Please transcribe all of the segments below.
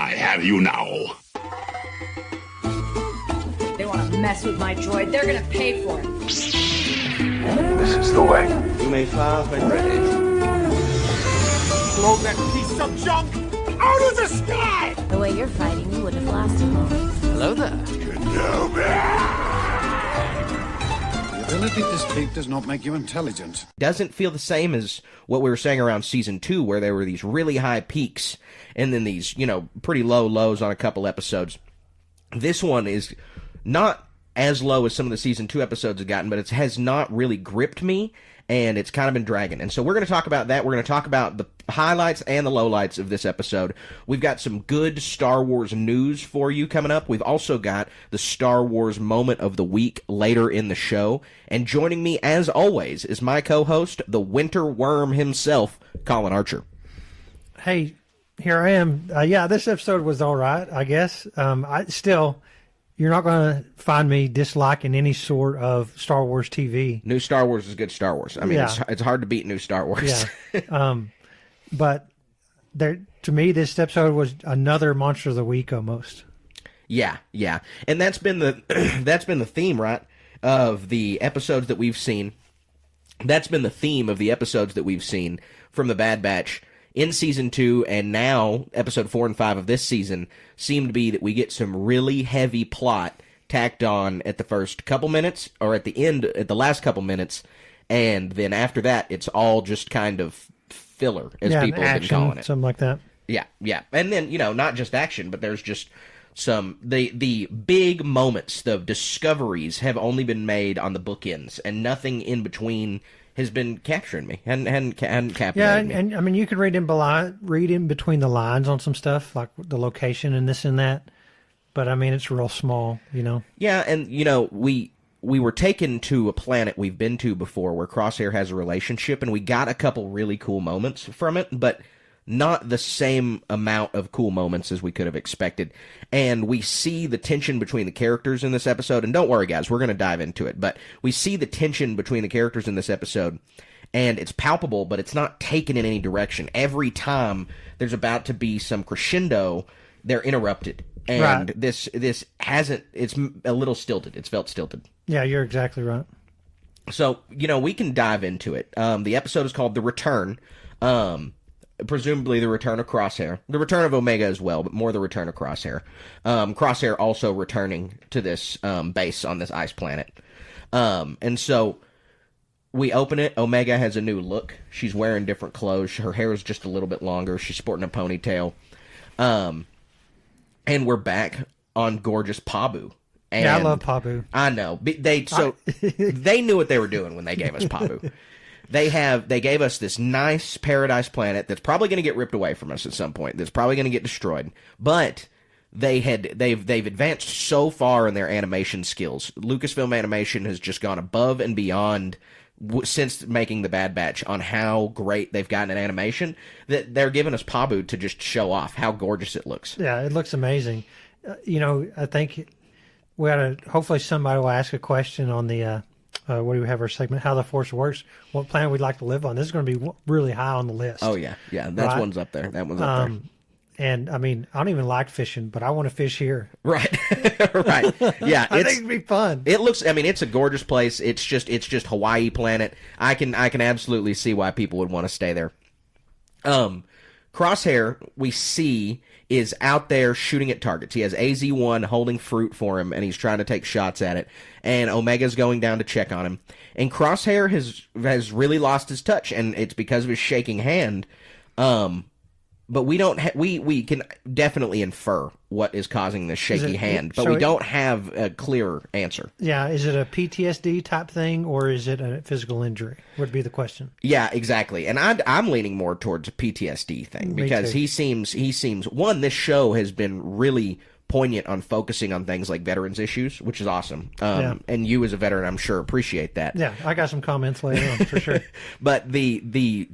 I have you now. They want to mess with my droid. They're going to pay for it. This is the way. You may fire when ready. Blow that piece of junk out of the sky! The way you're fighting, you wouldn't have lasted long. Hello there. The ability to speak does not make you intelligent. Doesn't feel the same as what we were saying around season 2, where there were these really high peaks and then these, pretty low lows on a couple episodes. This one is not as low as some of the season 2 episodes have gotten, but it has not really gripped me, and it's kind of been dragging. And so we're going to talk about that. We're going to talk about the highlights and the lowlights of this episode. We've got some good Star Wars news for you coming up. We've also got the Star Wars moment of the week later in the show. And joining me, as always, is my co-host, the Winter Worm himself, Colin Archer. Hey, here I am. This episode was all right, I guess. You're not going to find me disliking any sort of Star Wars TV. New Star Wars is good Star Wars. I mean, it's hard to beat new Star Wars. Yeah. But to me, this episode was another Monster of the Week almost. Yeah. And that's been the theme, right, of the episodes that we've seen. That's been the theme of the episodes that we've seen from the Bad Batch in season 2, and now episode 4 and 5 of this season seem to be that we get some really heavy plot tacked on at the first couple minutes, or at the end, at the last couple minutes, and then after that, it's all just kind of filler, as people have been calling it. Something like that. Yeah. And then, not just action, but there's just some, the big moments, the discoveries have only been made on the bookends, and nothing in between has been capturing me, hadn't captivated me. And I mean, you could read in between the lines on some stuff, like the location and this and that, but I mean, it's real small, Yeah, and, we were taken to a planet we've been to before where Crosshair has a relationship, and we got a couple really cool moments from it, but not the same amount of cool moments as we could have expected. And we see the tension between the characters in this episode, and don't worry, guys, we're going to dive into it, but we see the tension between the characters in this episode, and it's palpable, but it's not taken in any direction. Every time there's about to be some crescendo, they're interrupted. And this hasn't, it's a little stilted. It's felt stilted. Yeah, you're exactly right. So, we can dive into it. The episode is called The Return. Presumably the return of Crosshair. The return of Omega as well, but more the return of Crosshair. Crosshair also returning to this base on this ice planet. And so we open it. Omega has a new look. She's wearing different clothes. Her hair is just a little bit longer. She's sporting a ponytail. And we're back on gorgeous Pabu. And I love Pabu. I know. They knew what they were doing when they gave us Pabu. They gave us this nice paradise planet that's probably going to get ripped away from us at some point. That's probably going to get destroyed. But they've advanced so far in their animation skills. Lucasfilm Animation has just gone above and beyond since making the Bad Batch on how great they've gotten in animation, that they're giving us Pabu to just show off how gorgeous it looks. Yeah, it looks amazing. I think we ought to, hopefully somebody will ask a question on the what do we have our segment? How the Force works. What planet we'd like to live on. This is going to be really high on the list. Oh yeah, that's one's up there. That one's up there. And I mean, I don't even like fishing, but I want to fish here. Right, right. Yeah, I think it'd be fun. It looks. I mean, it's a gorgeous place. It's just Hawaii planet. I can absolutely see why people would want to stay there. Crosshair, we see, is out there shooting at targets. He has AZ-1 holding fruit for him, and he's trying to take shots at it. And Omega's going down to check on him. And Crosshair has really lost his touch, and it's because of his shaking hand. But we don't. We can definitely infer what is causing this shaky hand, but we don't have a clear answer. Yeah, is it a PTSD type thing, or is it a physical injury? Would be the question. Yeah, exactly. And I'm leaning more towards a PTSD thing because he seems. One, this show has been really poignant on focusing on things like veterans issues, which is awesome. And you as a veteran, I'm sure, appreciate that. Yeah, I got some comments later on, for sure. But the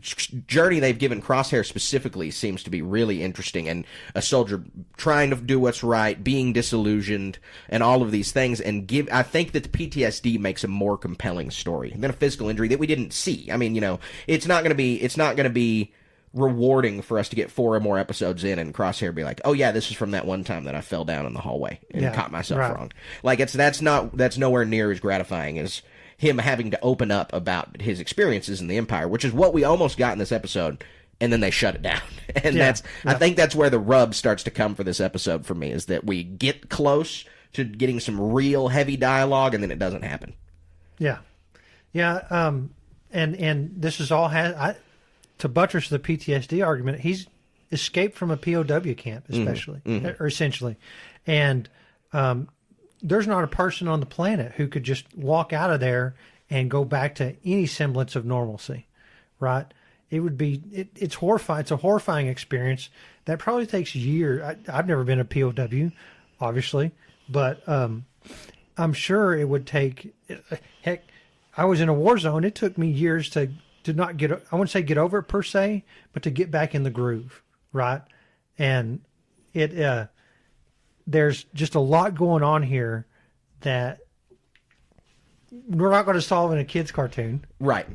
journey they've given Crosshair specifically seems to be really interesting, and a soldier trying to do what's right, being disillusioned, and all of these things. And I think that the PTSD makes a more compelling story than a physical injury that we didn't see. I mean, it's not going to be rewarding for us to get 4 or more episodes in and Crosshair be like, oh yeah, this is from that one time that I fell down in the hallway and caught myself wrong. Like that's nowhere near as gratifying as him having to open up about his experiences in the Empire, which is what we almost got in this episode, and then they shut it down. And I think that's where the rub starts to come for this episode for me, is that we get close to getting some real heavy dialogue, and then it doesn't happen. Yeah. And this is all to buttress the PTSD argument. He's escaped from a POW camp, especially or essentially, and there's not a person on the planet who could just walk out of there and go back to any semblance of normalcy, right? It would be it's horrifying. It's a horrifying experience that probably takes years. I've never been a POW, obviously, but I'm sure it would take. Heck, I was in a war zone. It took me years to not get. I wouldn't say get over it per se, but to get back in the groove, right? And it there's just a lot going on here that we're not going to solve in a kid's cartoon. Right.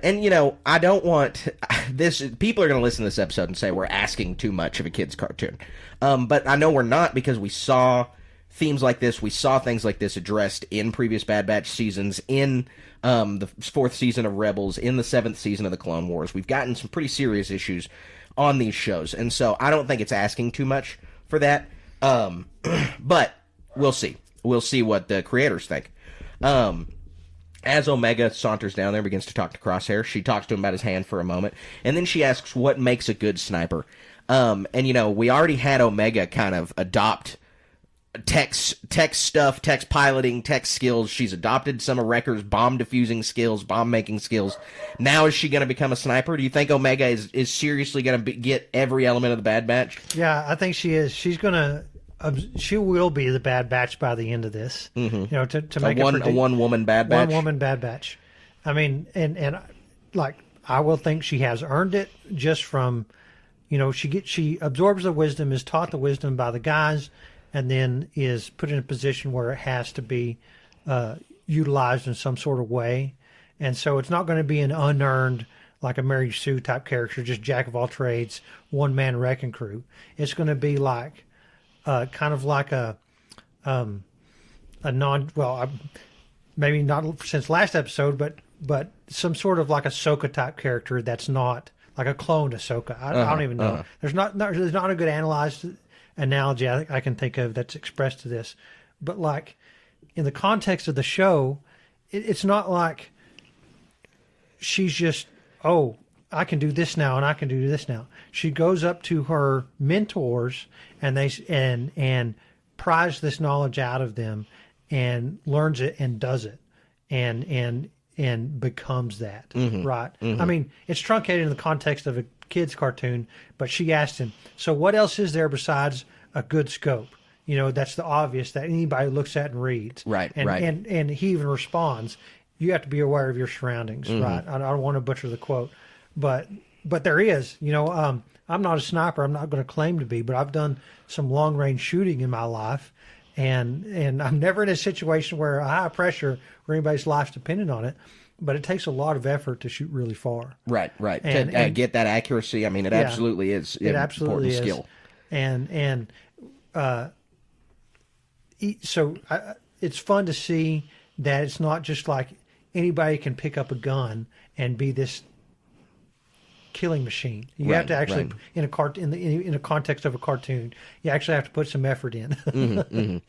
And, I don't want this. People are going to listen to this episode and say we're asking too much of a kid's cartoon. But I know we're not, because we saw themes like this. We saw things like this addressed in previous Bad Batch seasons, in the 4th season of Rebels, in the 7th season of the Clone Wars. We've gotten some pretty serious issues on these shows. And so I don't think it's asking too much for that. But we'll see. We'll see what the creators think. As Omega saunters down there, begins to talk to Crosshair, she talks to him about his hand for a moment, and then she asks what makes a good sniper. And we already had Omega kind of adopt tech stuff, tech piloting, tech skills. She's adopted some of Wrecker's bomb defusing skills, bomb making skills. Now is she going to become a sniper? Do you think Omega is seriously going to get every element of the Bad Batch? Yeah, I think she is. She will be the Bad Batch by the end of this. Mm-hmm. To make a one-woman Bad Batch. One-woman Bad Batch. I mean, and like I will think she has earned it just from, she absorbs the wisdom, is taught the wisdom by the guys, and then is put in a position where it has to be utilized in some sort of way. And so it's not going to be an unearned, like a Mary Sue type character, just jack of all trades, one-man wrecking crew. It's going to be like kind of like a maybe not since last episode, but some sort of like Ahsoka type character that's not like a clone Ahsoka. I don't even know. There's not a good analogy I can think of that's expressed to this, but like in the context of the show, it's not like she's just, oh, I can do this now and I can do this now. She goes up to her mentors and and pries this knowledge out of them and learns it and does it and becomes that, right? Mm-hmm. I mean, it's truncated in the context of a kid's cartoon, but she asked him, so what else is there besides a good scope? That's the obvious that anybody looks at and reads. Right. And he even responds, you have to be aware of your surroundings, right? I don't want to butcher the quote. But there is, I'm not a sniper. I'm not going to claim to be, but I've done some long range shooting in my life, and I'm never in a situation where a high pressure where anybody's life's dependent on it. But it takes a lot of effort to shoot really far. Right. And get that accuracy. I mean, it absolutely is an important skill. So it's fun to see that it's not just like anybody can pick up a gun and be this killing machine. You have to actually, in a context of a cartoon, you actually have to put some effort in. And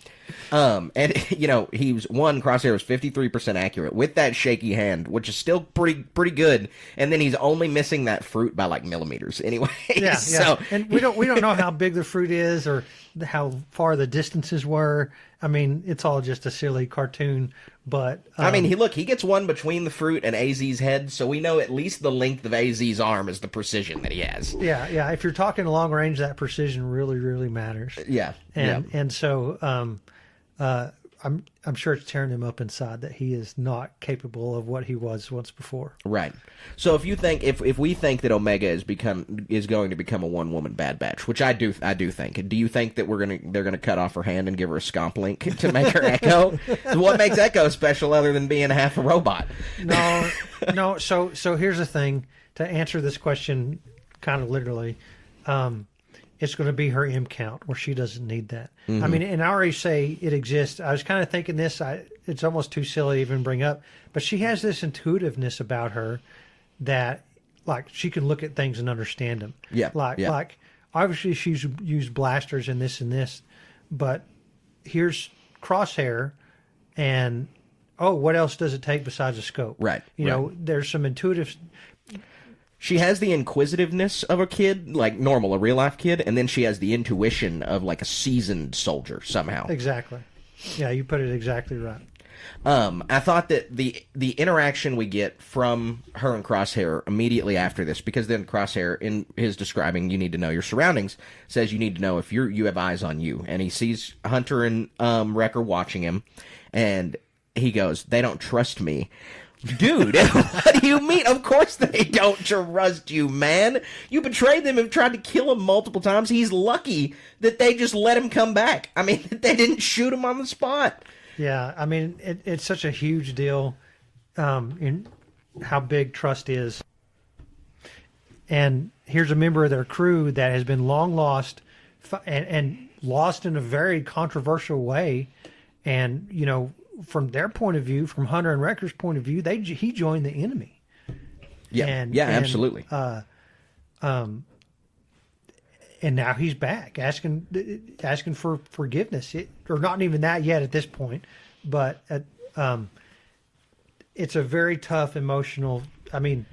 Crosshair was 53% accurate with that shaky hand, which is still pretty good. And then he's only missing that fruit by like millimeters anyway. Yeah. So and we don't know how big the fruit is or how far the distances were. I mean, it's all just a silly cartoon. But he gets one between the fruit and AZ's head, so we know at least the length of AZ's arm is the precision that he has. Yeah. If you're talking long range, that precision really, really matters. Yeah. And so I'm sure it's tearing him up inside that he is not capable of what he was once before. Right. So if we think that Omega is going to become a one-woman Bad Batch, which I do think. Do you think that they're gonna cut off her hand and give her a scomp link to make her Echo? What makes Echo special other than being half a robot? No. So here's the thing. To answer this question kind of literally, it's going to be her M count where she doesn't need that. I mean, and I already say it exists. I was kind of thinking this, it's almost too silly to even bring up, but she has this intuitiveness about her that, like, she can look at things and understand them. Yeah. Like obviously she's used blasters and this, but here's Crosshair and, oh, what else does it take besides a scope? Right. You know, there's some intuitive. She has the inquisitiveness of a kid, like normal, a real-life kid, and then she has the intuition of, like, a seasoned soldier somehow. Exactly. Yeah, you put it exactly right. I thought that the interaction we get from her and Crosshair immediately after this, because then Crosshair, in his describing you need to know your surroundings, says you need to know if you have eyes on you. And he sees Hunter and Wrecker watching him, and he goes, "They don't trust me." Dude, what do you mean? Of course they don't trust you, man. You betrayed them and tried to kill him multiple times. He's lucky that they just let him come back. I mean, they didn't shoot him on the spot. Yeah, I mean, it's such a huge deal in how big trust is. And here's a member of their crew that has been long lost and lost in a very controversial way. And, you know, from their point of view, from Hunter and Wrecker's point of view, he joined the enemy. Yeah, absolutely. And now he's back asking for forgiveness, or not even that yet at this point, but it's a very tough emotional. I mean,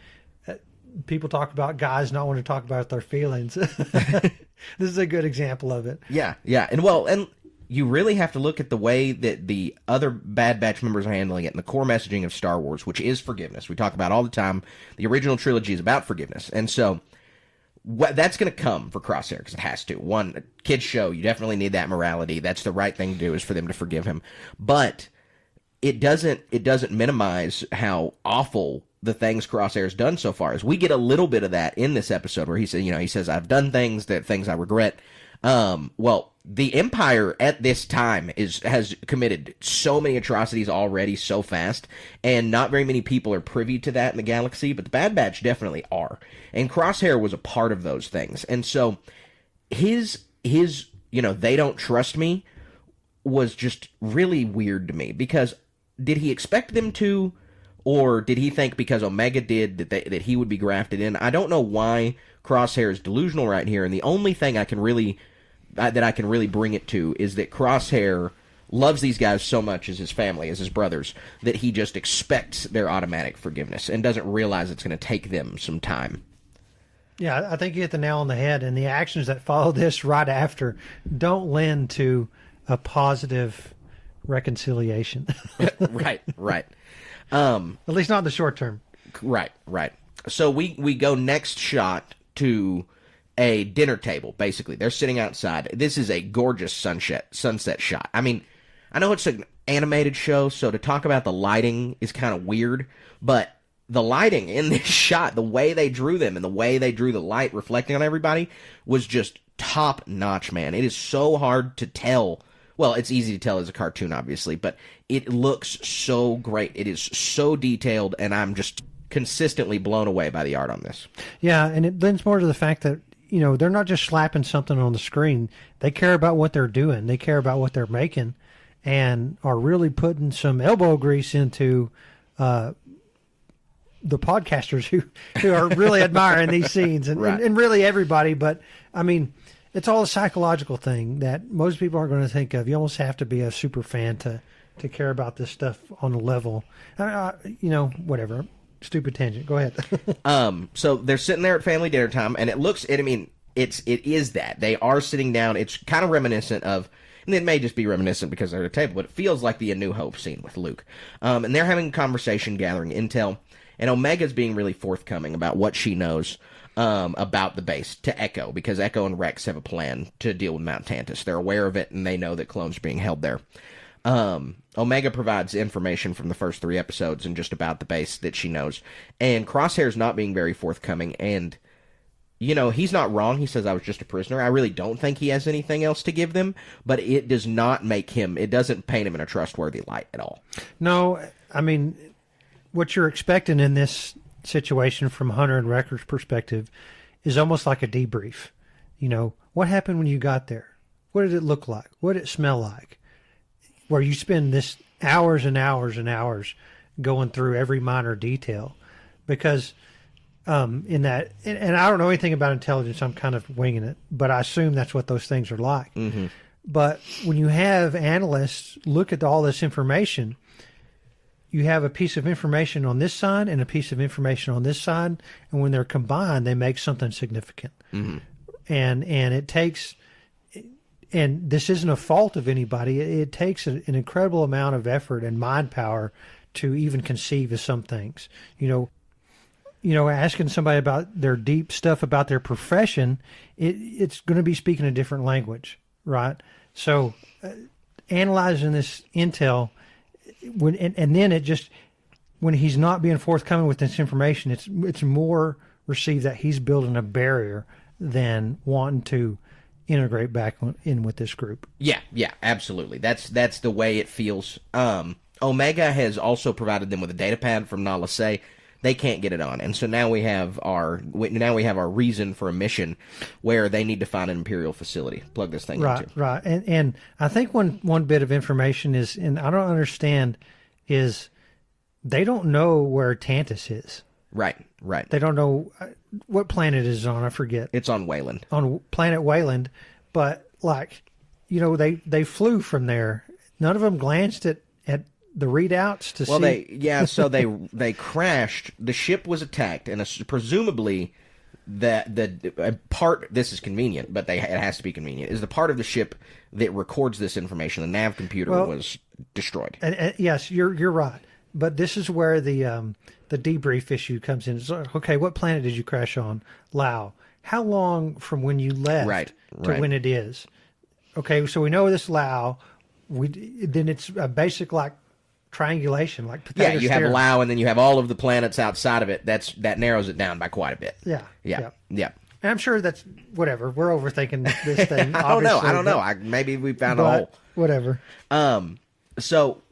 people talk about guys not wanting to talk about their feelings. This is a good example of it. Yeah, and you really have to look at the way that the other Bad Batch members are handling it and the core messaging of Star Wars, which is forgiveness. We talk about all the time. The original trilogy is about forgiveness, and so that's going to come for Crosshair because it has to. One, a kid's show, you definitely need that morality. That's the right thing to do, is for them to forgive him. But it doesn't minimize how awful the things Crosshair has done so far. As we get a little bit of that in this episode, where he says, I've done things I regret. Well, the Empire at this time has committed so many atrocities already so fast, and not very many people are privy to that in the galaxy, but the Bad Batch definitely are. And Crosshair was a part of those things. And so his they don't trust me was just really weird to me, because did he expect them to, or did he think because Omega did that he would be grafted in? I don't know why Crosshair is delusional right here, and the only thing I can really bring it to is that Crosshair loves these guys so much as his family, as his brothers, that he just expects their automatic forgiveness and doesn't realize it's going to take them some time. Yeah, I think you hit the nail on the head, and the actions that follow this right after don't lend to a positive reconciliation. Right. At least not in the short term. Right. So we go next shot to a dinner table, basically. They're sitting outside. This is a gorgeous sunset shot. I mean, I know it's an animated show, so to talk about the lighting is kind of weird, but the lighting in this shot, the way they drew them and the way they drew the light reflecting on everybody was just top notch, man. It is so hard to tell. Well, it's easy to tell as a cartoon, obviously, but it looks so great. It is so detailed, and I'm just consistently blown away by the art on this. Yeah, and it lends more to the fact that, they're not just slapping something on the screen. They care about what they're doing. They care about what they're making, and are really putting some elbow grease into the podcasters who are really admiring these scenes, and, right. and really everybody. But, I mean, it's all a psychological thing that most people aren't going to think of. You almost have to be a super fan to care about this stuff on a level. Whatever. Stupid tangent. Go ahead. So they're sitting there at family dinner time, and it is that. They are sitting down. It's kind of reminiscent of, and it may just be reminiscent because they're at a table, but it feels like the A New Hope scene with Luke. And they're having a conversation, gathering intel, and Omega's being really forthcoming about what she knows about the base to Echo, because Echo and Rex have a plan to deal with Mount Tantus. They're aware of it, and they know that clones are being held there. Omega provides information from the first 3 episodes and just about the base that she knows. And Crosshair's not being very forthcoming, and, he's not wrong. He says, I was just a prisoner. I really don't think he has anything else to give them, but it doesn't paint him in a trustworthy light at all. No, I mean, what you're expecting in this situation from Hunter and Wrecker's perspective is almost like a debrief. What happened when you got there? What did it look like? What did it smell like? Where you spend this hours and hours and hours going through every minor detail, because in that, and I don't know anything about intelligence. I'm kind of winging it, but I assume that's what those things are like. Mm-hmm. But when you have analysts look at all this information, you have a piece of information on this side and a piece of information on this side, and when they're combined, they make something significant. Mm-hmm. And it takes, and this isn't a fault of anybody. It takes an incredible amount of effort and mind power to even conceive of some things. Asking somebody about their deep stuff about their profession, it's going to be speaking a different language, right? So, analyzing this intel, and then it just, when he's not being forthcoming with this information, it's more received that he's building a barrier than wanting to integrate back in with this group. Yeah, absolutely. That's the way it feels. Omega has also provided them with a data pad from Nala Se. They can't get it on, and so now we have our reason for a mission where they need to find an Imperial facility. Plug this thing into. Right. And I think one bit of information is, and I don't understand, is they don't know where Tantus is. Right. They don't know what planet it is on. I forget. It's on Wayland. On planet Wayland, but they flew from there. None of them glanced at the readouts to see. So they crashed. The ship was attacked, and presumably the part. This is convenient, but it has to be convenient. Is the part of the ship that records this information? The nav computer was destroyed. And yes, you're right. But this is where the debrief issue comes in. It's like, okay, what planet did you crash on? Lao. How long from when you left to when it is? Okay, so we know this Lao. Then it's a basic triangulation, like Pythagoras you have theorem. Lao, and then you have all of the planets outside of it. That narrows it down by quite a bit. Yeah. And I'm sure that's whatever. We're overthinking this thing. I don't know. Maybe we found a hole. Whatever. So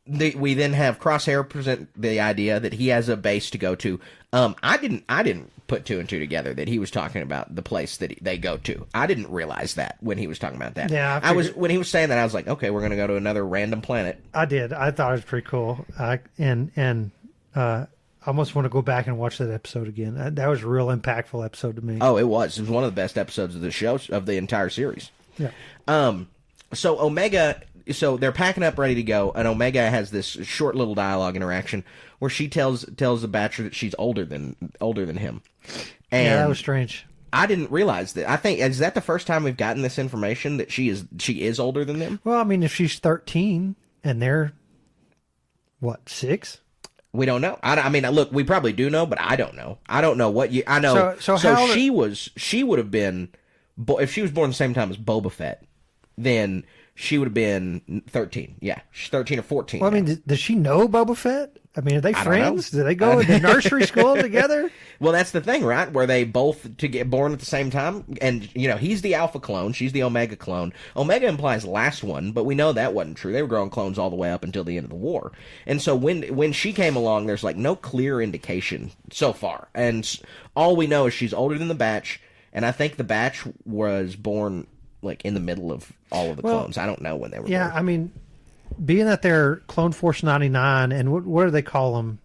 we then have Crosshair present the idea that he has a base to go to. I didn't put two and two together that he was talking about the place that they go to. I didn't realize that when he was talking about that. Yeah, when he was saying that, I was like, okay, we're going to go to another random planet. I did. I thought it was pretty cool. I almost want to go back and watch that episode again. That was a real impactful episode to me. Oh, it was. It was one of the best episodes of the show, of the entire series. Yeah. So Omega. So they're packing up, ready to go, and Omega has this short little dialogue interaction where she tells the Batcher that she's older than him. And yeah, that was strange. I didn't realize that. I think, is that the first time we've gotten this information that she is older than them? Well, I mean, if she's 13 and they're 6? We don't know. I mean, look, we probably do know, but I don't know. I don't know what you. I know. So she would have been, if she was born the same time as Boba Fett, then she would have been 13. Yeah, she's 13 or 14. Well, I mean, does she know Boba Fett? I mean, are they friends? Do they go to nursery school together? Well, that's the thing, right? Where they both to get born at the same time, and he's the Alpha clone, she's the Omega clone. Omega implies last one, but we know that wasn't true. They were growing clones all the way up until the end of the war, and so when she came along, there's no clear indication so far, and all we know is she's older than the Batch, and I think the Batch was born in the middle of all of the clones. I don't know when they were born. I mean, being that they're Clone Force 99, and what do they call them?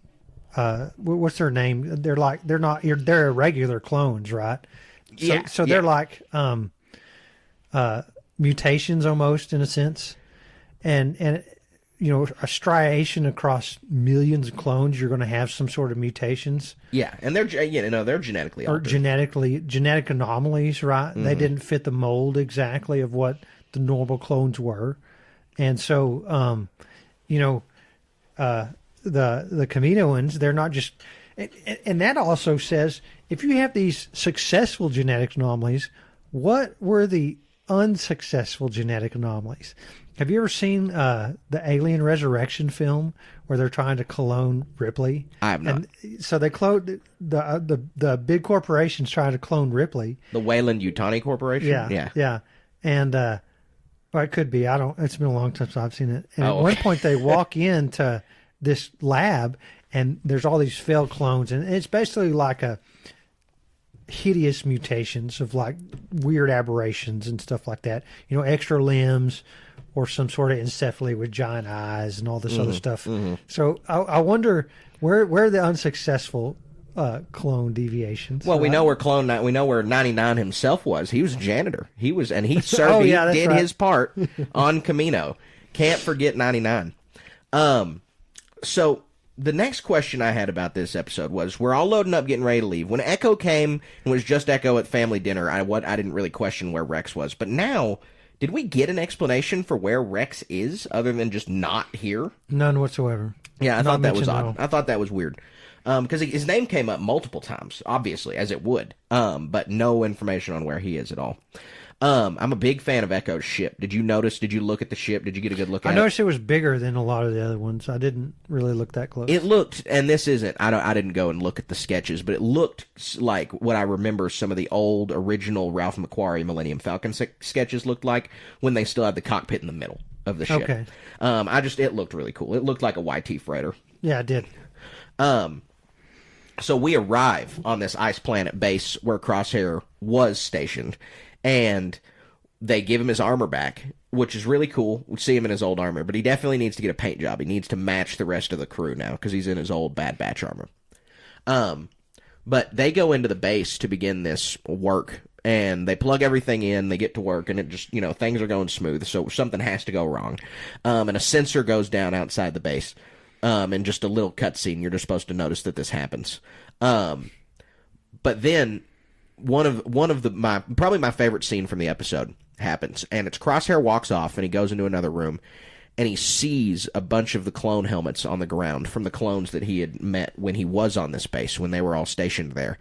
What's their name? They're irregular clones, right? So they're like mutations almost, in a sense, and a striation across millions of clones, you're going to have some sort of mutations. Yeah, and they're genetically or altered. genetic anomalies, right? Mm-hmm. They didn't fit the mold exactly of what the normal clones were, and so the Kaminoans, they're not just, and that also says if you have these successful genetic anomalies, what were the unsuccessful genetic anomalies? Have you ever seen the Alien Resurrection film where they're trying to clone Ripley? I have not. And so they cloned the big corporations trying to clone Ripley. The Wayland Yutani Corporation? Yeah. And well, it could be. It's been a long time since I've seen it. And at one point they walk into this lab and there's all these failed clones, and it's basically like hideous mutations of like weird aberrations and stuff like that. Extra limbs or some sort of encephaly with giant eyes and all this other stuff. So I wonder where the unsuccessful clone deviations. Well, we know where we know where 99 himself was. He was a janitor. He served. Oh, yeah, he did right. his part on Camino. Can't forget 99. So the next question I had about this episode was, we're all loading up, getting ready to leave. When Echo came and was just Echo at family dinner, I didn't really question where Rex was. But now, did we get an explanation for where Rex is other than just not here? None whatsoever. Yeah, I thought that was odd. No. I thought that was weird. Because his name came up multiple times, obviously, as it would. But no information on where he is at all. I'm a big fan of Echo's ship. Did you look at the ship? Did you get a good look at it? I noticed it was bigger than a lot of the other ones. I didn't really look that close. It looked, and this isn't, I didn't go and look at the sketches, but it looked like what I remember some of the old original Ralph McQuarrie Millennium Falcon sketches looked like when they still had the cockpit in the middle of the ship. Okay. It looked really cool. It looked like a YT freighter. Yeah, it did. So we arrive on this ice planet base where Crosshair was stationed, and they give him his armor back, which is really cool. We see him in his old armor, but he definitely needs to get a paint job. He needs to match the rest of the crew now because he's in his old Bad Batch armor. But they go into the base to begin this work, and they plug everything in, they get to work, and it just, things are going smooth, so something has to go wrong. And a sensor goes down outside the base. And just a little cutscene, you're just supposed to notice that this happens. But then one of probably my favorite scene from the episode happens, and it's Crosshair walks off and he goes into another room, and he sees a bunch of the clone helmets on the ground from the clones that he had met when he was on this base, when they were all stationed there.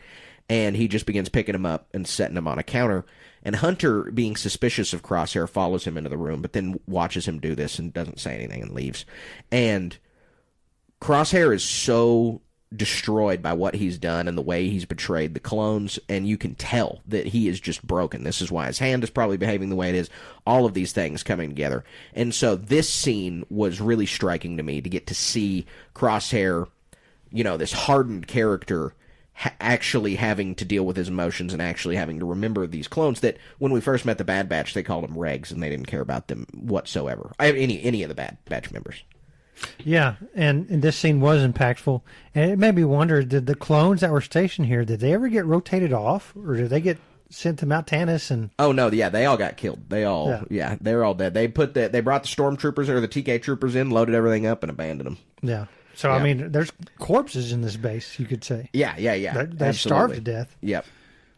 And he just begins picking them up and setting them on a counter. And Hunter, being suspicious of Crosshair, follows him into the room, but then watches him do this and doesn't say anything and leaves. And Crosshair is so destroyed by what he's done and the way he's betrayed the clones, and you can tell that he is just broken. This is why his hand is probably behaving the way it is. All of these things coming together. And so this scene was really striking to me, to get to see Crosshair, this hardened character, actually having to deal with his emotions and actually having to remember these clones that when we first met the Bad Batch, they called them regs and they didn't care about them whatsoever. Any of the Bad Batch members. Yeah, and this scene was impactful, and it made me wonder, did the clones that were stationed here, did they ever get rotated off, or did they get sent to Mount Tannis? And oh no, yeah, they all got killed. They all, they're all dead. They brought the stormtroopers or the TK troopers in, loaded everything up, and abandoned them. Yeah. So I mean, there's corpses in this base, you could say. Yeah. They starved to death. Yep.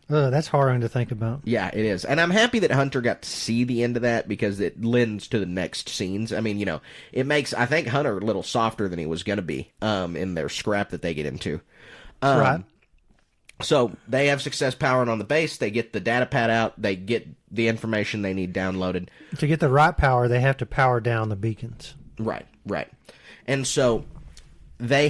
That's harrowing to think about. Yeah, it is. And I'm happy that Hunter got to see the end of that because it lends to the next scenes. I mean, it makes, I think, Hunter a little softer than he was going to be in their scrap that they get into. Right. So they have success powering on the base. They get the data pad out. They get the information they need downloaded. To get the right power, they have to power down the beacons. Right. And so they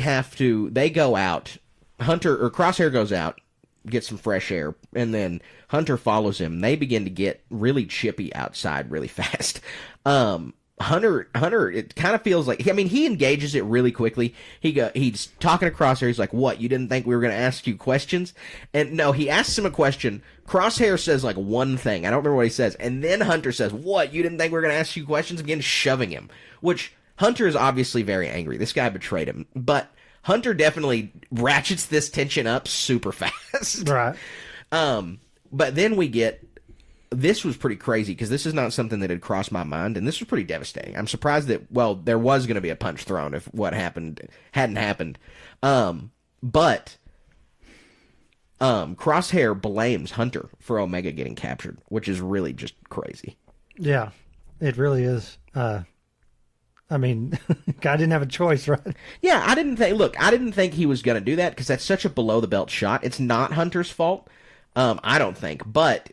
go out. Crosshair goes out, get some fresh air, and then Hunter follows him. They begin to get really chippy outside really fast. Hunter, it kind of feels like, he engages it really quickly. He's talking to Crosshair. He's like, "What? You didn't think we were going to ask you questions?" And no, he asks him a question. Crosshair says like one thing. I don't remember what he says. And then Hunter says, "What? You didn't think we were going to ask you questions?" Again, shoving him. Which Hunter is obviously very angry. This guy betrayed him, but Hunter definitely ratchets this tension up super fast. Right. But then this was pretty crazy because this is not something that had crossed my mind, and this was pretty devastating. I'm surprised that, there was going to be a punch thrown if what happened hadn't happened. But Crosshair blames Hunter for Omega getting captured, which is really just crazy. Yeah, it really is. Guy didn't have a choice, right? Yeah, I didn't think he was going to do that because that's such a below-the-belt shot. It's not Hunter's fault, I don't think, but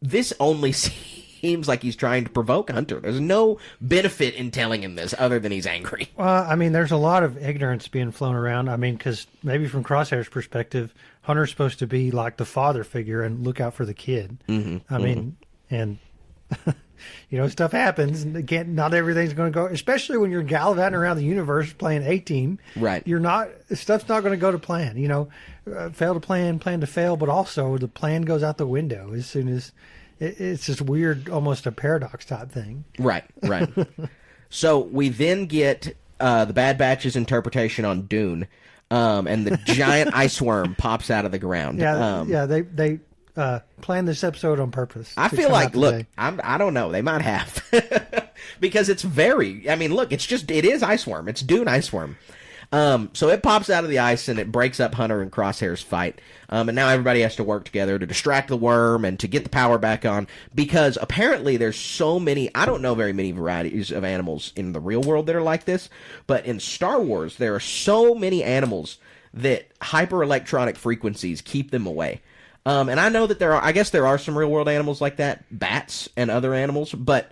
this only seems like he's trying to provoke Hunter. There's no benefit in telling him this other than he's angry. Well, there's a lot of ignorance being flown around. Because maybe from Crosshair's perspective, Hunter's supposed to be like the father figure and look out for the kid. And stuff happens, and not everything's going to go. Especially when you're gallivanting around the universe playing A-Team, right? Stuff's not going to go to plan. Fail to plan to fail, but also the plan goes out the window as soon as it's this weird, almost a paradox type thing. Right. So we then get the Bad Batch's interpretation on Dune, and the giant ice worm pops out of the ground. They planned this episode on purpose. I feel like, look, I don't know. They might have. Because it's it is ice worm. It's Dune ice worm. So it pops out of the ice and it breaks up Hunter and Crosshair's fight. And now everybody has to work together to distract the worm and to get the power back on, because apparently there's so many, I don't know very many varieties of animals in the real world that are like this, but in Star Wars there are so many animals that hyper electronic frequencies keep them away. And I know that there are some real world animals like that, bats and other animals, but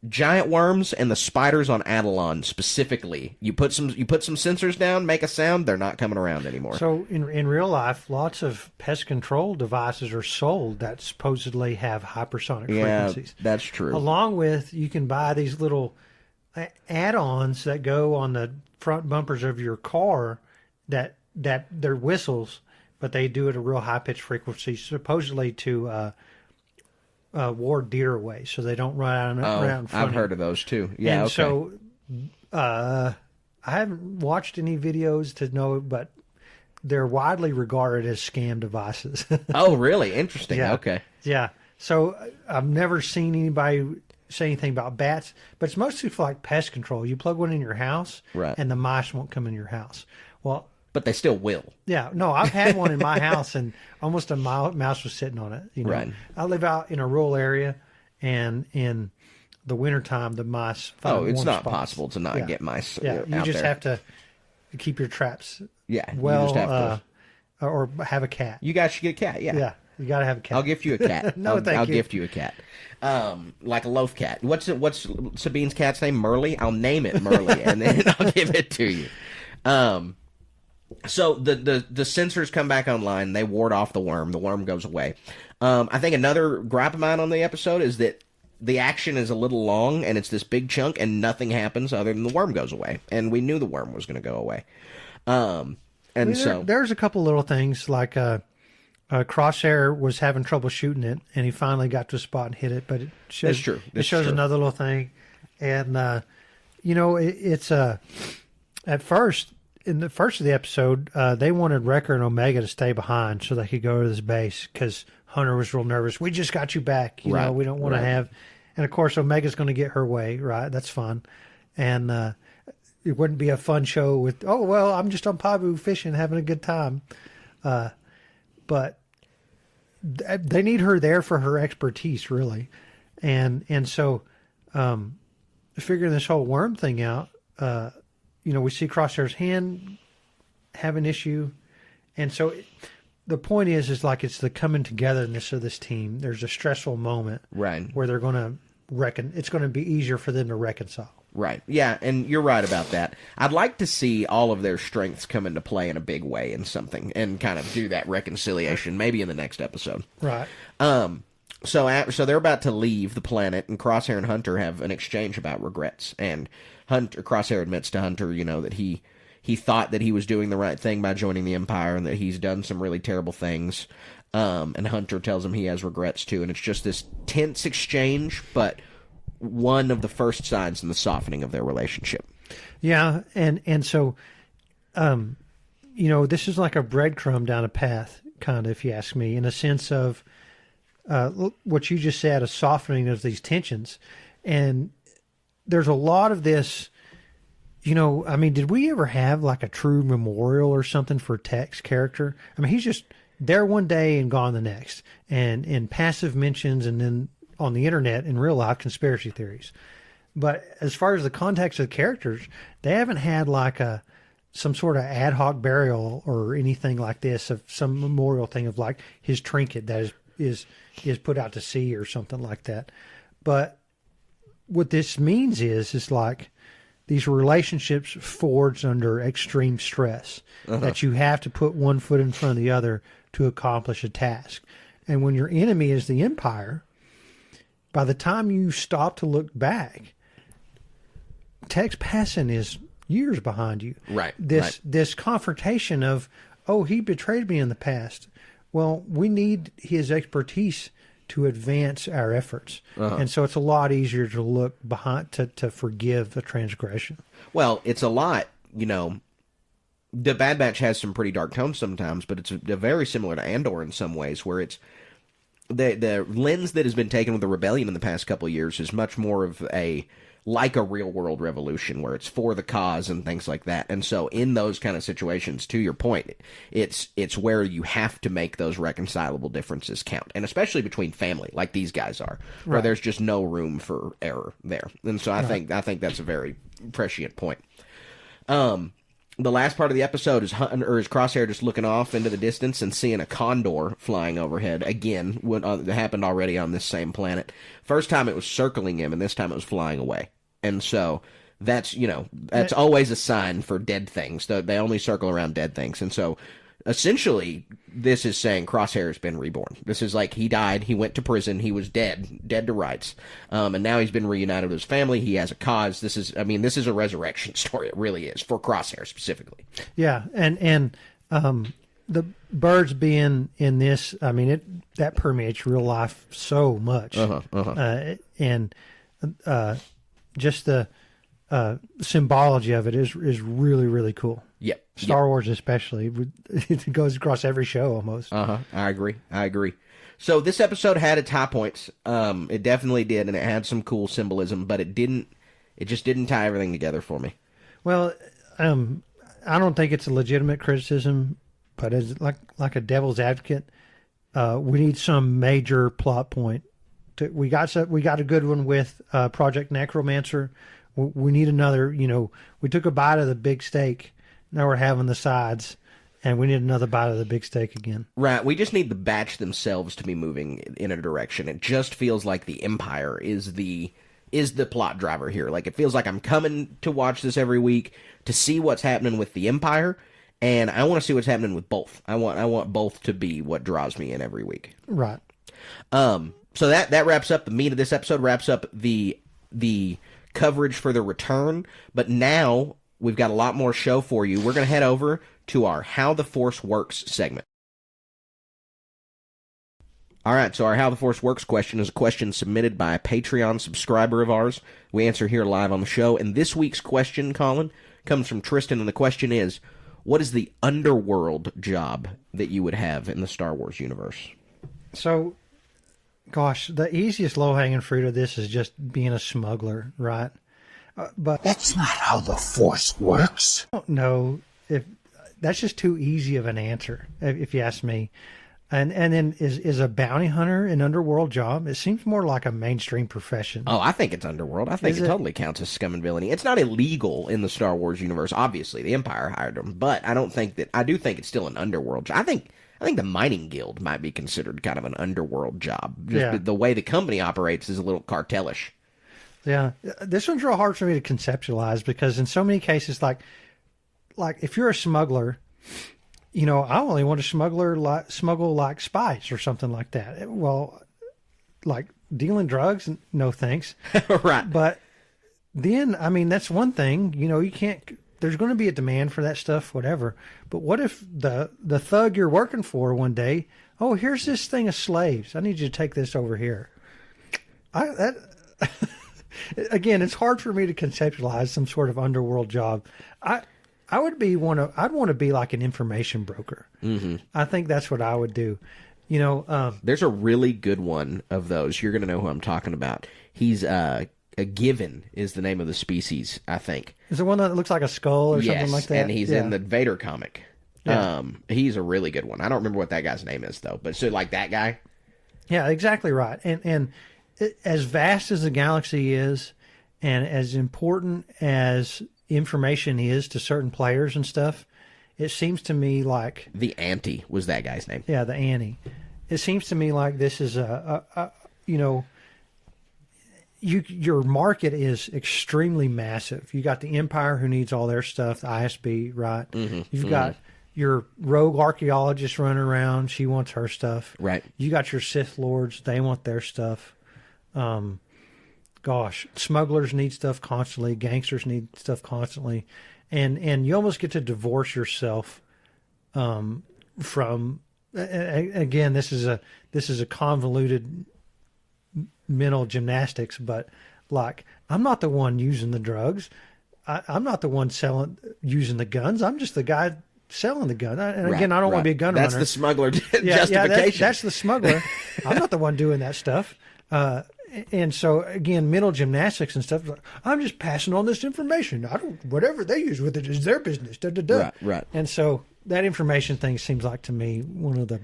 giant worms and the spiders on Adelon specifically, you put some sensors down, make a sound, they're not coming around anymore. So in real life, lots of pest control devices are sold that supposedly have hypersonic frequencies. Yeah, that's true. Along with, you can buy these little add-ons that go on the front bumpers of your car that they're whistles, but they do it at a real high-pitched frequency, supposedly to ward deer away, so they don't run around in front I've heard of those too. Yeah, and okay. So I haven't watched any videos to know, but they're widely regarded as scam devices. Oh, really? Interesting. Yeah. Okay. Yeah. So I've never seen anybody say anything about bats, but it's mostly for like pest control. You plug one in your house, right, and the mice won't come in your house. Well, but they still will. Yeah. No, I've had one in my house, and almost a mouse was sitting on it. Right. I live out in a rural area, and in the wintertime, the mice find it's warm not spots. possible to not get mice. Yeah, you just have to keep your traps. Yeah. Well, you just have to... or have a cat. You guys should get a cat. Yeah. Yeah. You got to have a cat. I'll gift you a cat. No, thank you. I'll gift you a cat. Like a loaf cat. What's Sabine's cat's name? Merle? I'll name it Merle, and then I'll give it to you. So the sensors come back online. They ward off the worm. The worm goes away. I think another gripe of mine on the episode is that the action is a little long, and it's this big chunk, and nothing happens other than the worm goes away. And we knew the worm was going to go away. There's a couple little things, like Crosshair was having trouble shooting it, and he finally got to a spot and hit it. But it shows, That's true. It shows another little thing. And, it's at first... In the first of the episode, they wanted Wrecker and Omega to stay behind so they could go to this base, because Hunter was real nervous. We just got you back. We don't want to have... And, of course, Omega's going to get her way, right? That's fun. And it wouldn't be a fun show with, I'm just on Pabu fishing, having a good time. But they need her there for her expertise, really. And so figuring this whole worm thing out... we see Crosshair's hand have an issue. And so the point is like it's the coming togetherness of this team. There's a stressful moment, right, where they're going to it's going to be easier for them to reconcile. Right. Yeah, and you're right about that. I'd like to see all of their strengths come into play in a big way in something and kind of do that reconciliation, maybe in the next episode. Right. So they're about to leave the planet, and Crosshair and Hunter have an exchange about regrets. And Crosshair admits to Hunter, that he thought that he was doing the right thing by joining the Empire, and that he's done some really terrible things. And Hunter tells him he has regrets too, and it's just this tense exchange, but one of the first signs in the softening of their relationship. Yeah, and so, this is like a breadcrumb down a path, kind of, if you ask me, in a sense of what you just said, a softening of these tensions. And there's a lot of this, did we ever have like a true memorial or something for Tech's character? I mean, he's just there one day and gone the next, and in passive mentions, and then on the internet in real life conspiracy theories. But as far as the context of the characters, they haven't had like some sort of ad hoc burial or anything like this, of some memorial thing of like his trinket that is put out to sea or something like that. But what this means is like these relationships forged under extreme stress, that you have to put one foot in front of the other to accomplish a task. And when your enemy is the Empire, by the time you stop to look back, Tex Passon is years behind you. Right. This confrontation of, oh, he betrayed me in the past. Well, we need his expertise to advance our efforts. And so it's a lot easier to look behind, to forgive the transgression. Well, it's a lot, the Bad Batch has some pretty dark tones sometimes, but it's very similar to Andor in some ways, where it's the lens that has been taken with the rebellion in the past couple of years is much more of a real world revolution, where it's for the cause and things like that. And so in those kind of situations, to your point, it's where you have to make those reconcilable differences count, and especially between family, like these guys are, where there's just no room for error there. And so I think that's a very prescient point. The last part of the episode is Crosshair just looking off into the distance and seeing a condor flying overhead. Again, it happened already on this same planet. First time it was circling him, and this time it was flying away. And so that's always a sign for dead things. They only circle around dead things. And so essentially this is saying Crosshair has been reborn. This is like he died, he went to prison, he was dead to rights. And now he's been reunited with his family. He has a cause. This is a resurrection story. It really is, for Crosshair specifically. Yeah. And the birds being in this, that permeates real life so much. And just the symbology of it is really, really cool. Yep. Star Wars especially. It goes across every show almost. I agree. So this episode had its high points. It definitely did, and it had some cool symbolism, but it just didn't tie everything together for me. Well, I don't think it's a legitimate criticism, but as like a devil's advocate, we need some major plot point. We got a good one with Project Necromancer. We need another. We took a bite of the big steak. Now we're having the sides, and we need another bite of the big steak again. Right. We just need the batch themselves to be moving in a direction. It just feels like the Empire is the plot driver here. Like, it feels like I'm coming to watch this every week to see what's happening with the Empire, and I want to see what's happening with both. I want both to be what draws me in every week. Right. So that wraps up the meat of this episode. Wraps up the coverage for the return. But now we've got a lot more show for you. We're going to head over to our How the Force Works segment. All right, so our How the Force Works question is a question submitted by a Patreon subscriber of ours. We answer here live on the show. And this week's question, Colin, comes from Tristan, and the question is, what is the underworld job that you would have in the Star Wars universe? So, gosh, the easiest low-hanging fruit of this is just being a smuggler, right? But That's not how the Force works. I don't know if that's just too easy of an answer, if you ask me. And then is a bounty hunter an underworld job? It seems more like a mainstream profession. Oh, I think it's underworld. I think it totally counts as scum and villainy. It's not illegal in the Star Wars universe. Obviously, the Empire hired them, but I do think it's still an underworld job. I think the mining guild might be considered kind of an underworld job. Just the way the company operates is a little cartelish. Yeah, this one's real hard for me to conceptualize because in so many cases, like if you're a smuggler, I only want to smuggle like spice or something like that. Well, like dealing drugs, no thanks. Right. But then, that's one thing. You can't. There's going to be a demand for that stuff, whatever. But what if the thug you're working for one day? Oh, here's this thing of slaves. I need you to take this over here. Again, it's hard for me to conceptualize some sort of underworld job. I'd want to be like an information broker. Mm-hmm. I think that's what I would do. There's a really good one of those. You're going to know who I'm talking about. He's a Given is the name of the species, I think. Is it one that looks like a skull or something like that? And he's in the Vader comic. Yeah. He's a really good one. I don't remember what that guy's name is though. But so like that guy. Yeah, exactly right. And as vast as the galaxy is, and as important as information is to certain players and stuff, it seems to me like the Ante was that guy's name. Yeah, the Ante. It seems to me like this is your market is extremely massive. You got the Empire who needs all their stuff, the ISB, right? Mm-hmm. You've got your rogue archaeologist running around. She wants her stuff. Right. You got your Sith Lords. They want their stuff. Gosh, smugglers need stuff constantly. Gangsters need stuff constantly, and you almost get to divorce yourself from. Again, this is a convoluted mental gymnastics, but like I'm not the one using the drugs. I'm not the one using the guns. I'm just the guy selling the gun. And again, I don't want to be a gun runner. That's the smuggler justification. That's the smuggler. I'm not the one doing that stuff. And so again, mental gymnastics and stuff. I'm just passing on this information. Whatever they use with it is their business. Da, da, da. Right. And so that information thing seems like to me one of the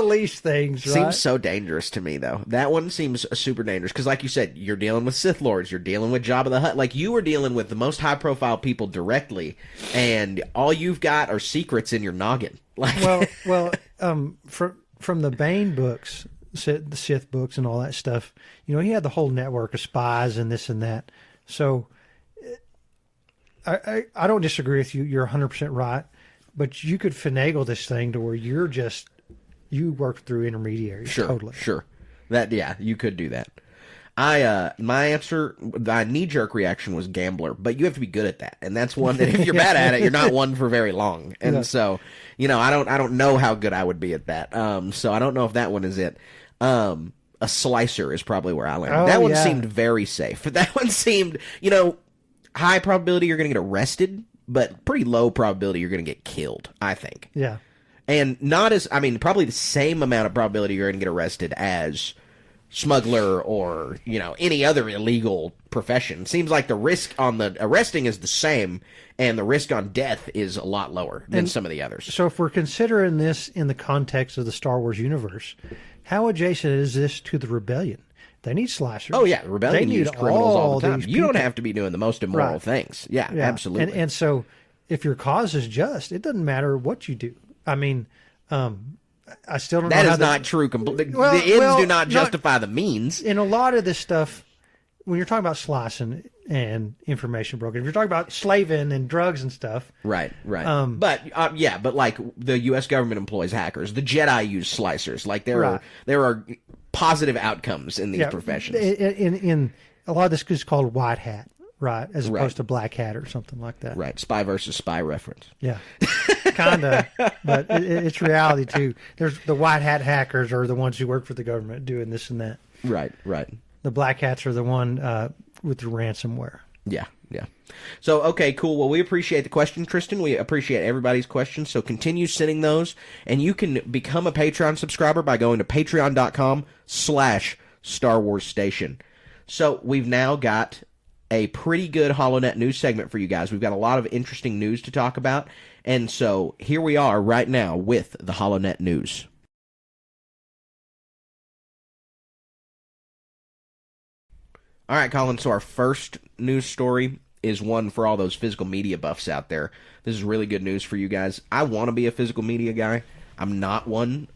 least things. Right? Seems so dangerous to me, though. That one seems super dangerous because, like you said, you're dealing with Sith Lords, you're dealing with Jabba the Hutt. Like you were dealing with the most high-profile people directly, and all you've got are secrets in your noggin. Like, from the Bane books, the Sith books, and all that stuff, he had the whole network of spies and this and that. So I don't disagree with you. You're 100% right. But you could finagle this thing to where you work through intermediaries. Sure, totally. Sure. You could do that. My answer, my knee-jerk reaction was gambler, but you have to be good at that. And that's one that if you're bad at it, you're not one for very long. And so, I don't know how good I would be at that. So I don't know if that one is it. A slicer is probably where I landed. That one seemed very safe. That one seemed, high probability you're going to get arrested, but pretty low probability you're going to get killed, I think. Yeah. And probably the same amount of probability you're going to get arrested as smuggler or, any other illegal profession. Seems like the risk on the arresting is the same, and the risk on death is a lot lower than some of the others. So if we're considering this in the context of the Star Wars universe, how adjacent is this to the Rebellion? They need slashers. Oh, yeah. The Rebellion use criminals all the time. You don't have to be doing the most immoral things. Yeah, absolutely. And so if your cause is just, it doesn't matter what you do. I mean, I still don't know how that is not true. The ends do not justify the means. In a lot of this stuff, when you're talking about slicing and information broken, if you're talking about slaving and drugs and stuff. Right. But like the U.S. government employs hackers. The Jedi use slicers. Like there are positive outcomes in these professions. In a lot of this is called white hat, right, as opposed to black hat or something like that. Right, spy versus spy reference. Yeah, kind of, but it's reality too. There's the white hat hackers are the ones who work for the government doing this and that. Right. The black hats are the one with the ransomware. Yeah. So, okay, cool. Well, we appreciate the question, Tristan. We appreciate everybody's questions. So continue sending those, and you can become a Patreon subscriber by going to patreon.com/Star Wars Station. So we've now got a pretty good HoloNet news segment for you guys. We've got a lot of interesting news to talk about, and so here we are right now with the HoloNet news. All right, Colin, so our first news story is one for all those physical media buffs out there. This is really good news for you guys. I want to be a physical media guy. I'm not one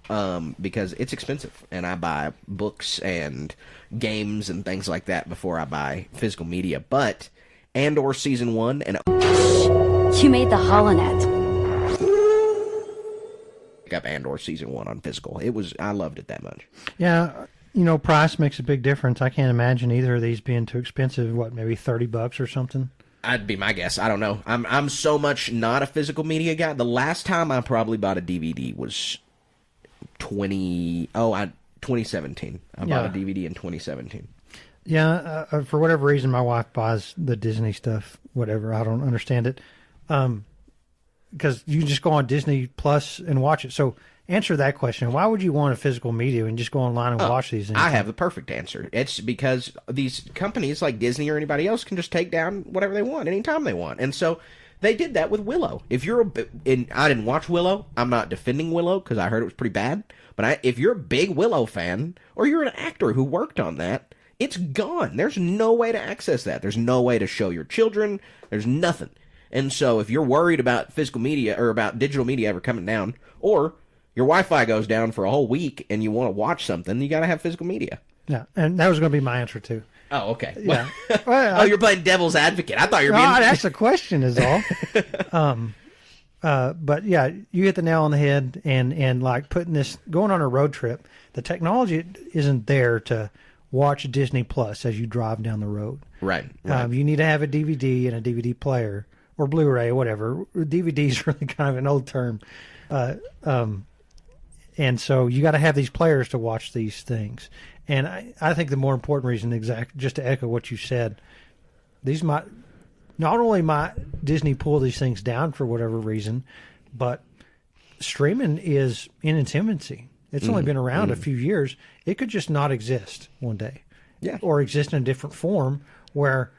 because it's expensive, and I buy books and games and things like that before I buy physical media. But Andor Season 1 and... You made the HoloNet. Pick up Andor Season 1 on physical. I loved it that much. Yeah, price makes a big difference. I can't imagine either of these being too expensive. What, maybe $30 or something? I'd be my guess. I don't know. I'm so much not a physical media guy. The last time I probably bought a DVD was 2017. I bought a DVD in 2017. Yeah, for whatever reason, my wife buys the Disney stuff. Whatever, I don't understand it. Because you just go on Disney Plus and watch it. So answer that question. Why would you want a physical media and just go online and watch these things? I have the perfect answer. It's because these companies like Disney or anybody else can just take down whatever they want anytime they want. And so they did that with Willow. If you're I didn't watch Willow. I'm not defending Willow because I heard it was pretty bad. But if you're a big Willow fan or you're an actor who worked on that, it's gone. There's no way to access that. There's no way to show your children. There's nothing. And so if you're worried about physical media or about digital media ever coming down, or your Wi-Fi goes down for a whole week and you want to watch something, you got to have physical media. Yeah, and that was going to be my answer too. Oh, okay. Yeah. Well, you're playing devil's advocate. I thought you were being... No, that's a question is all. But yeah, you hit the nail on the head, and like going on a road trip, the technology isn't there to watch Disney Plus as you drive down the road. Right. You need to have a DVD and a DVD player or Blu-ray or whatever. DVD is really kind of an old term. And so you got to have these players to watch these things. And I think the more important reason, just to echo what you said, not only might Disney pull these things down for whatever reason, but streaming is in its infancy. It's only been around a few years. It could just not exist one day. Yeah. Or exist in a different form where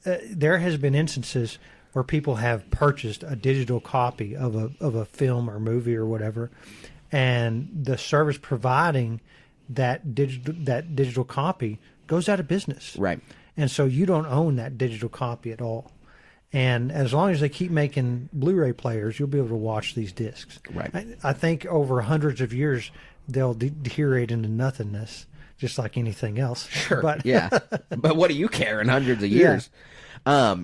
there has been instances where people have purchased a digital copy of a film or movie or whatever, and the service providing that digital copy goes out of business. Right. And so you don't own that digital copy at all. And as long as they keep making Blu-ray players, you'll be able to watch these discs. Right. I think over hundreds of years, they'll deteriorate into nothingness, just like anything else. Sure. But, yeah. But what do you care in hundreds of years? I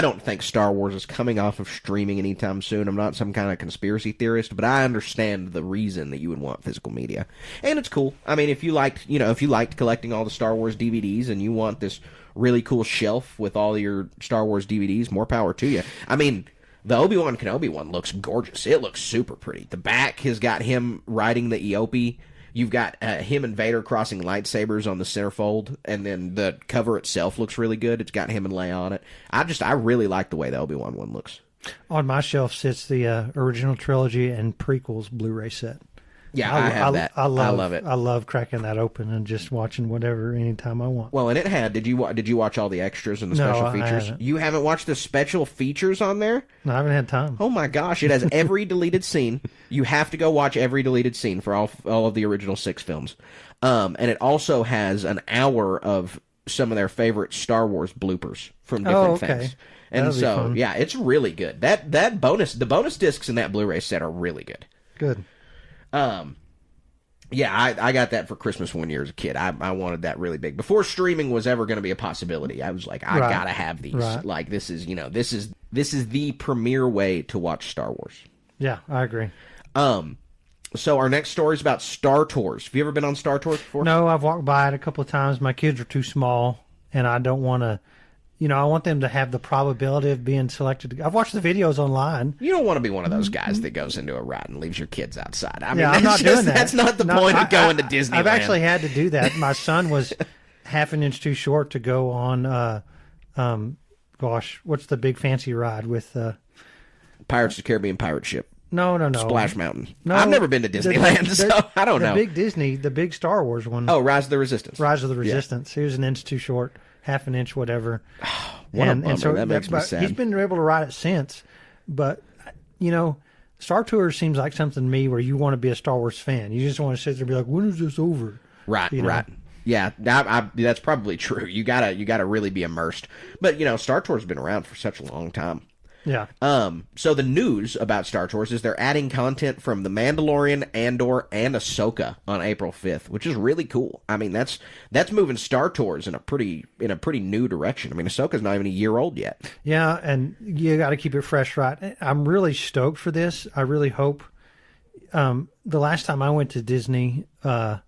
don't think Star Wars is coming off of streaming anytime soon. I'm not some kind of conspiracy theorist, but I understand the reason that you would want physical media. And it's cool. I mean, if you liked collecting all the Star Wars DVDs and you want this really cool shelf with all your Star Wars DVDs, more power to you. I mean, the Obi-Wan Kenobi one looks gorgeous. It looks super pretty. The back has got him riding the Eopie. You've got him and Vader crossing lightsabers on the centerfold, and then the cover itself looks really good. It's got him and Leia on it. I really like the way the Obi-Wan one looks. On my shelf sits the original trilogy and prequels Blu-ray set. Yeah, I have that. I love it. I love cracking that open and just watching whatever anytime I want. Well, and it had. Did you watch all the extras and the special features? I haven't. You haven't watched the special features on there? No, I haven't had time. Oh my gosh! It has every deleted scene. You have to go watch every deleted scene for all of the original 6 films, and it also has an hour of some of their favorite Star Wars bloopers from different things. And so, yeah, it's really good. The bonus discs in that Blu-ray set are really good. Good. Yeah, I got that for Christmas one year as a kid. I wanted that really big. Before streaming was ever going to be a possibility, I was like, I gotta have these. Right. Like, this is the premier way to watch Star Wars. Yeah, I agree. So our next story is about Star Tours. Have you ever been on Star Tours before? No, I've walked by it a couple of times. My kids are too small, and I don't want to. I want them to have the probability of being selected. I've watched the videos online. You don't want to be one of those guys that goes into a ride and leaves your kids outside. I mean, I'm not doing that. That's not the point of going to Disneyland. I've actually had to do that. My son was half an inch too short to go on, what's the big fancy ride with... Pirates of the Caribbean pirate ship. No. Splash Mountain. No, I've never been to Disneyland, so I don't know. The big Star Wars one. Oh, Rise of the Resistance. Rise of the Resistance. Yeah. He was an inch too short, half an inch, whatever. What a bummer. So that makes me sad. He's been able to ride it since, but, Star Tours seems like something to me where you want to be a Star Wars fan. You just want to sit there and be like, when is this over? Right, right. Yeah, that's probably true. You gotta really be immersed. But, Star Tours has been around for such a long time. Yeah. So the news about Star Tours is they're adding content from The Mandalorian, Andor, and Ahsoka on April 5th, which is really cool. I mean, that's moving Star Tours in a pretty new direction. I mean, Ahsoka's not even a year old yet. Yeah, and you got to keep it fresh, right? I'm really stoked for this. I really hope. The last time I went to Disney, they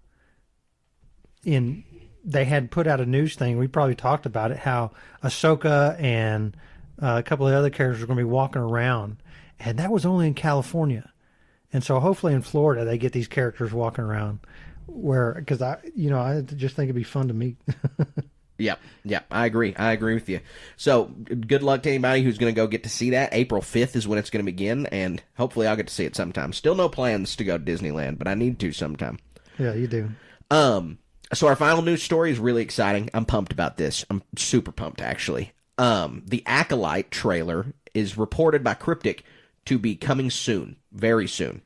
had put out a news thing. We probably talked about it, how Ahsoka and a couple of other characters are going to be walking around, and that was only in California. And so hopefully in Florida they get these characters walking around, because I just think it'd be fun to meet. Yep, I agree with you. So good luck to anybody who's going to go get to see that. April 5th is when it's going to begin, and hopefully I'll get to see it sometime. Still no plans to go to Disneyland, but I need to sometime. Yeah, you do. So our final news story is really exciting. I'm pumped about this. I'm super pumped, actually. The Acolyte trailer is reported by Cryptic to be coming soon, very soon.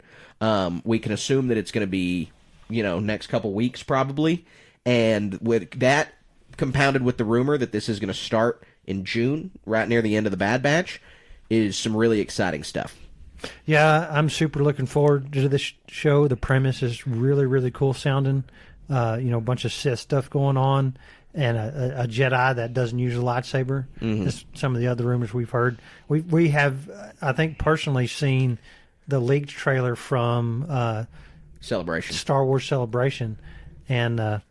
We can assume that it's going to be, next couple weeks probably. And with that compounded with the rumor that this is going to start in June, right near the end of the Bad Batch, is some really exciting stuff. Yeah, I'm super looking forward to this show. The premise is really, really cool sounding. A bunch of Sith stuff going on. and a Jedi that doesn't use a lightsaber. Just some of the other rumors we've heard. We have, I think, personally seen the leaked trailer from Celebration. Star Wars Celebration, and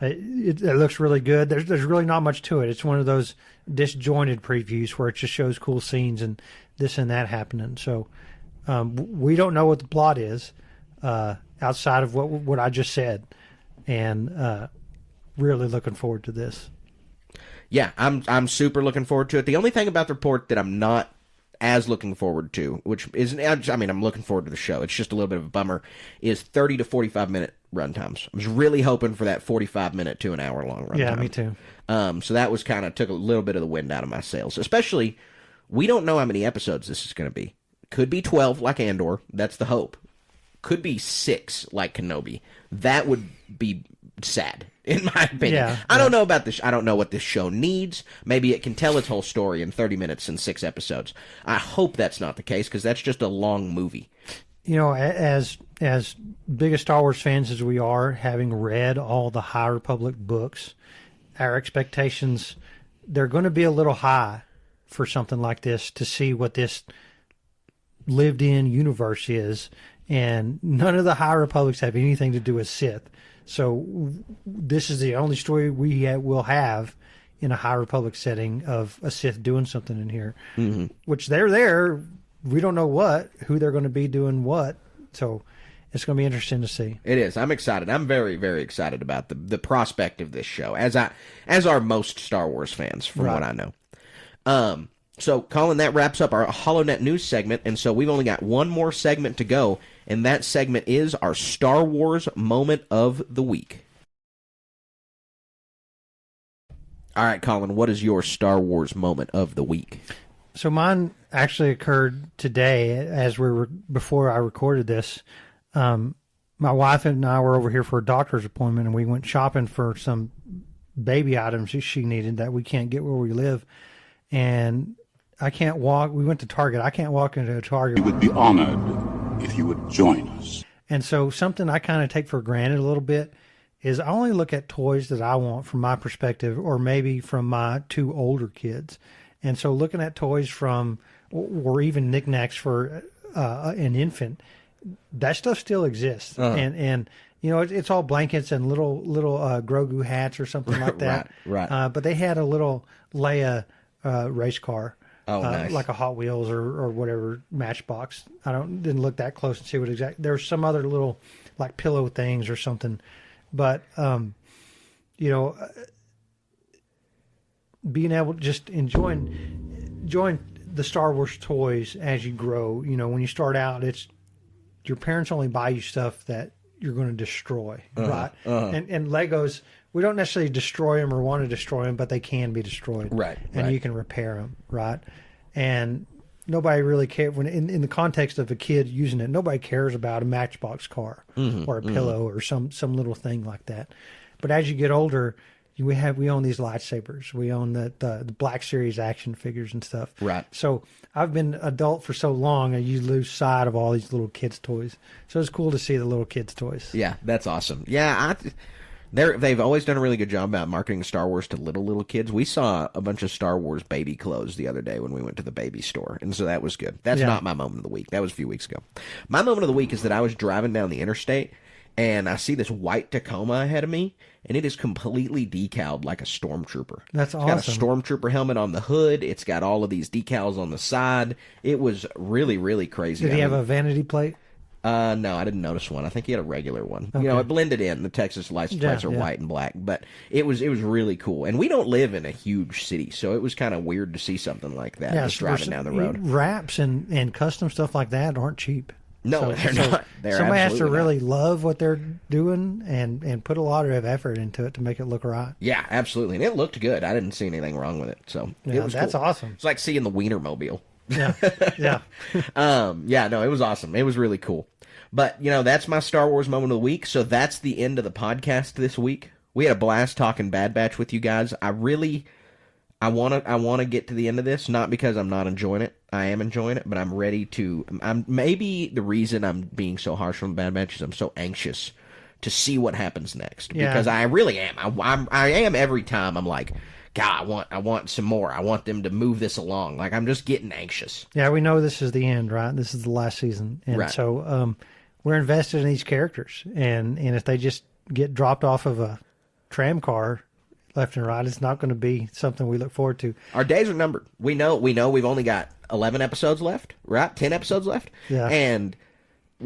it looks really good. There's really not much to it. It's one of those disjointed previews where it just shows cool scenes and this and that happening. So we don't know what the plot is outside of what I just said, and really looking forward to this. Yeah, I'm super looking forward to it. The only thing about the report that I'm not as looking forward to, which isn't, I mean, I'm looking forward to the show, it's just a little bit of a bummer, is 30 to 45 minute run times. I was really hoping for that 45 minute to an hour long run time. Yeah, me too. So that was kind of took a little bit of the wind out of my sails. Especially, we don't know how many episodes this is going to be. Could be 12 like Andor. That's the hope. Could be 6 like Kenobi. That would be sad, in my opinion. Yeah, I don't know about this. I don't know what this show needs. Maybe it can tell its whole story in 30 minutes and 6 episodes. I hope that's not the case, because that's just a long movie. You know, as big a Star Wars fans as we are, having read all the High Republic books, our expectations, they're going to be a little high for something like this, to see what this lived-in universe is. And none of the High Republics have anything to do with Sith. So this is the only story we will have in a High Republic setting of a Sith doing something in here, which they're there. We don't know who they're going to be doing what. So it's going to be interesting to see. It is. I'm excited. I'm very, very excited about the prospect of this show, as are most Star Wars fans, from what I know. So, Colin, that wraps up our HoloNet news segment, and so we've only got one more segment to go, and that segment is our Star Wars moment of the week. All right, Colin, what is your Star Wars moment of the week? So mine actually occurred today, before I recorded this. My wife and I were over here for a doctor's appointment, and we went shopping for some baby items she needed that we can't get where we live. And I can't walk. We went to Target. I can't walk into a Target. We would be honored if you would join us. And so something I kind of take for granted a little bit is I only look at toys that I want from my perspective, or maybe from my 2 older kids. And so looking at toys or even knickknacks for an infant, that stuff still exists. And you know, it's all blankets and little Grogu hats or something like that. Right. But they had a little Leia race car. Oh, nice. Like a Hot Wheels or whatever Matchbox. Didn't look that close and see what exactly. There's some other little like pillow things or something, but you know, being able to just enjoying the Star Wars toys as you grow. You know, when you start out, it's your parents only buy you stuff that you're going to destroy, right? And Legos, we don't necessarily destroy them or want to destroy them, but they can be destroyed, right? And you can repair them, right? And nobody really cares when in the context of a kid using it. Nobody cares about a Matchbox car or a pillow or some little thing like that. But as you get older, we own these lightsabers. We own the Black Series action figures and stuff. Right. So I've been adult for so long, and you lose sight of all these little kids' toys. So it's cool to see the little kids' toys. Yeah, that's awesome. Yeah, they've always done a really good job about marketing Star Wars to little kids. We saw a bunch of Star Wars baby clothes the other day when we went to the baby store, and so that was good. That's not my moment of the week. That was a few weeks ago. My moment of the week is that I was driving down the interstate, and I see this white Tacoma ahead of me, and it is completely decaled like a stormtrooper. That's awesome. It's got a stormtrooper helmet on the hood. It's got all of these decals on the side. It was really, really crazy. Did he have a vanity plate? No, I didn't notice one. I think he had a regular one. Okay. You know, it blended in. The Texas license plates are white and black, but it was really cool. And we don't live in a huge city, so it was kind of weird to see something like that just driving down the road. Wraps and custom stuff like that aren't cheap. No, they're not. Somebody has to really love what they're doing and put a lot of effort into it to make it look right. Yeah, absolutely. And it looked good. I didn't see anything wrong with it. So it was that's cool. Awesome. It's like seeing the Wienermobile. Yeah. Yeah, no, it was awesome. It was really cool. But, you know, that's my Star Wars moment of the week. So that's the end of the podcast this week. We had a blast talking Bad Batch with you guys. I want to get to the end of this, not because I'm not enjoying it. I am enjoying it, but I'm ready to. Maybe the reason I'm being so harsh on Bad Batch is I'm so anxious to see what happens next. Yeah. Because I really am. I am every time. I'm like, God, I want some more. I want them to move this along. Like, I'm just getting anxious. Yeah, we know this is the end, right? This is the last season. And Right. so we're invested in these characters. And if they just get dropped off of a tram car left and right, it's not going to be something we look forward to. Our days are numbered. We know we've only got 11 episodes left, right? 10 episodes left. Yeah. And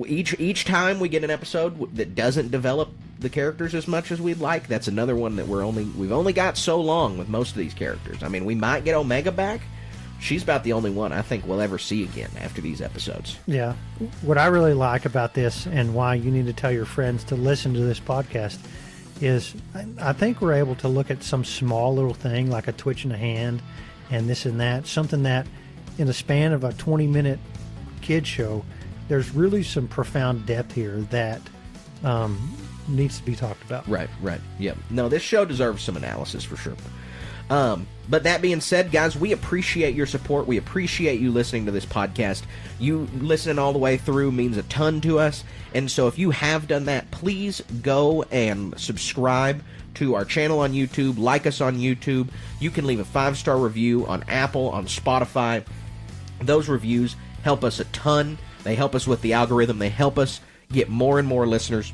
each time we get an episode that doesn't develop the characters as much as we'd like, that's another one that we've only got so long with most of these characters. I mean, we might get Omega back. She's about the only one I think we'll ever see again after these episodes. Yeah. What I really like about this and why you need to tell your friends to listen to this podcast is I think we're able to look at some small little thing like a twitch in the hand and this and that, something that in the span of a 20-minute kid show, there's really some profound depth here that needs to be talked about. Right. Yep. No, this show deserves some analysis for sure. But that being said, guys, we appreciate your support. We appreciate you listening to this podcast. You listening all the way through means a ton to us. And so if you have done that, please go and subscribe to our channel on YouTube. Like us on YouTube. You can leave a 5-star review on Apple, on Spotify. Those reviews help us a ton. They help us with the algorithm. They help us get more and more listeners.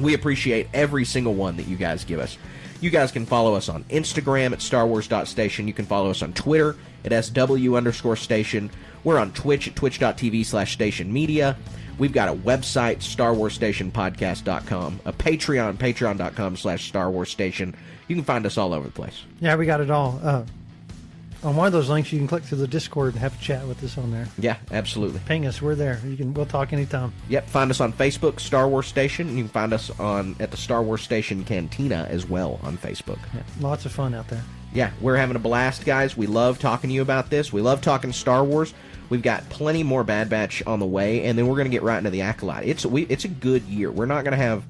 We appreciate every single one that you guys give us. You guys can follow us on Instagram at StarWars.station. You can follow us on Twitter at SW_station. We're on Twitch at twitch.tv/stationmedia. We've got a website, StarWarsStationPodcast.com, a Patreon, patreon.com/StarWarsStation. You can find us all over the place. Yeah, we got it all. On one of those links, you can click through the Discord and have a chat with us on there. Yeah, absolutely. Ping us. We're there. We'll talk anytime. Yep, find us on Facebook, Star Wars Station, and you can find us at the Star Wars Station Cantina as well on Facebook. Yeah, lots of fun out there. Yeah, we're having a blast, guys. We love talking to you about this. We love talking Star Wars. We've got plenty more Bad Batch on the way, and then we're going to get right into the Acolyte. It's a good year. We're going to have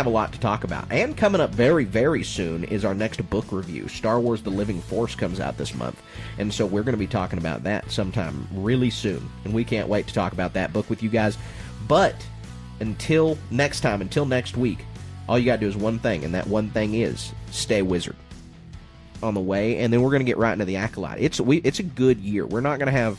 a lot to talk about. And coming up very, very soon is our next book review. Star Wars The Living Force comes out this month. And so we're going to be talking about that sometime really soon. And we can't wait to talk about that book with you guys. But until next time, until next week, all you got to do is one thing, and that one thing is stay wizard on the way. And then we're going to get right into the Acolyte. It's a good year. We're going to have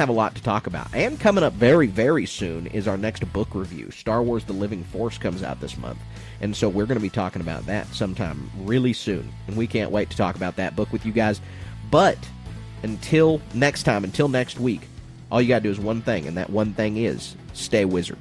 a lot to talk about. And coming up very, very soon is our next book review. Star Wars The Living Force comes out this month. And so we're going to be talking about that sometime really soon. And we can't wait to talk about that book with you guys. But until next time, until next week, all you got to do is one thing, and that one thing is stay wizard.